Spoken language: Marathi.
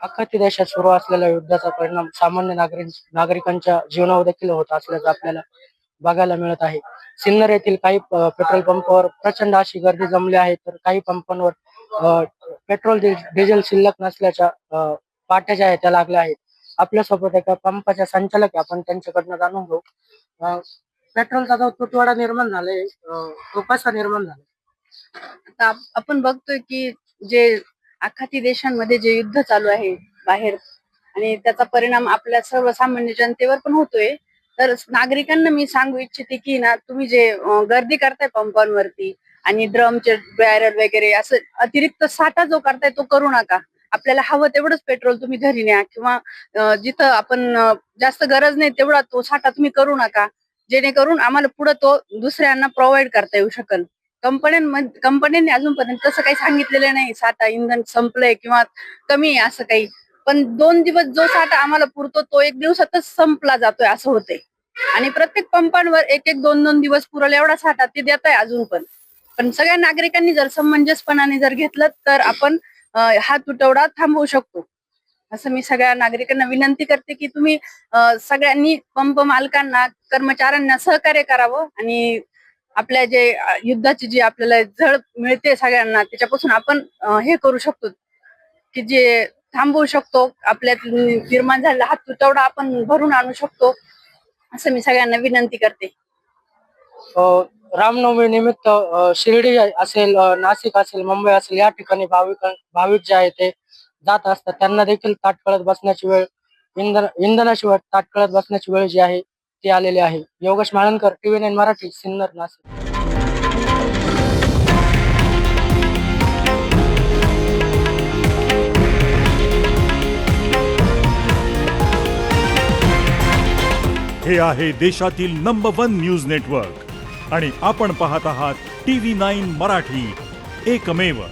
अख्खा देशात सुरू असलेल्या युद्धाचा परिणाम सामान्य नागरिकांच्या जीवनावर देखील होत असल्याचं आपल्याला बघायला मिळत आहे. सिन्नर येथील काही पेट्रोल पंपावर प्रचंड अशी गर्दी जमली आहे, तर काही पंपांवर पेट्रोल डिझेल शिल्लक नसल्याच्या पाट्या ज्या आहेत त्या लागल्या आहेत. आपल्यासोबत एका पंपाच्या संचालक आहे, आपण त्यांच्याकडनं जाणून घेऊ. पेट्रोलचा जो तुटवडा निर्माण झालाय, तो कसा निर्माण झाला? आता आपण बघतोय की जे आखाती देशांमध्ये जे युद्ध चालू आहे बाहेर, आणि त्याचा परिणाम आपल्या सर्वसामान्य जनतेवर पण होतोय. तर नागरिकांना मी सांगू इच्छिते की ना, तुम्ही जे गर्दी करताय पंपांवरती आणि ड्रमचे बॅरल वगैरे असं अतिरिक्त साठा जो करताय तो करू नका. आपल्याला हवं तेवढंच पेट्रोल तुम्ही घरी न्या, किंवा जिथं आपण जास्त गरज नाही तेवढा तो साठा तुम्ही करू नका, जेणेकरून आम्हाला पुढे तो दुसऱ्यांना प्रोव्हाइड करता येऊ शकेल. कंपन्यांनी अजूनपर्यंत तसं काही सांगितलेलं नाही, साठा इंधन संपलंय किंवा कमी आहे असं काही. पण 2 दिवस जो साठा आम्हाला पुरतो तो 1 दिवसातच संपला जातोय असं होतंय. आणि प्रत्येक पंपांवर 1-1, 2-2 दिवस पुरेल एवढा साठा ते देत आहे अजून पण. पण सगळ्या नागरिकांनी जर समंजसपणाने जर घेतलं तर आपण हा तुटवडा थांबवू शकतो. असं मी सगळ्या नागरिकांना विनंती करते की तुम्ही सगळ्यांनी पंप मालकांना, कर्मचाऱ्यांना सहकार्य करावं, आणि आपल्या जे युद्धाची जी आपल्याला झळ मिळते सगळ्यांना, त्याच्यापासून आपण हे करू शकतो की जे थांबवू शकतो, आपल्यात निर्माण झालेला हा तुटवडा आपण भरून आणू शकतो, असं मी सगळ्यांना विनंती करते. रामनवमी निमित्त शिर्डी असेल, नाशिक असेल, मुंबई असेल, या ठिकाणी भाविक जे आहे ते जात असतात. त्यांना देखील ताटकळत बसण्याची वेळ, इंधनाशिवाय ताटकळत बसण्याची वेळ जी आहे ती आलेली आहे. योगेश माळनकर, TV9 मराठी, सिन्नर, नाशिक. हे आहे देशातील नंबर 1 न्यूज नेटवर्क आणि आपण पाहत आहात TV9 मराठी, एकमेव.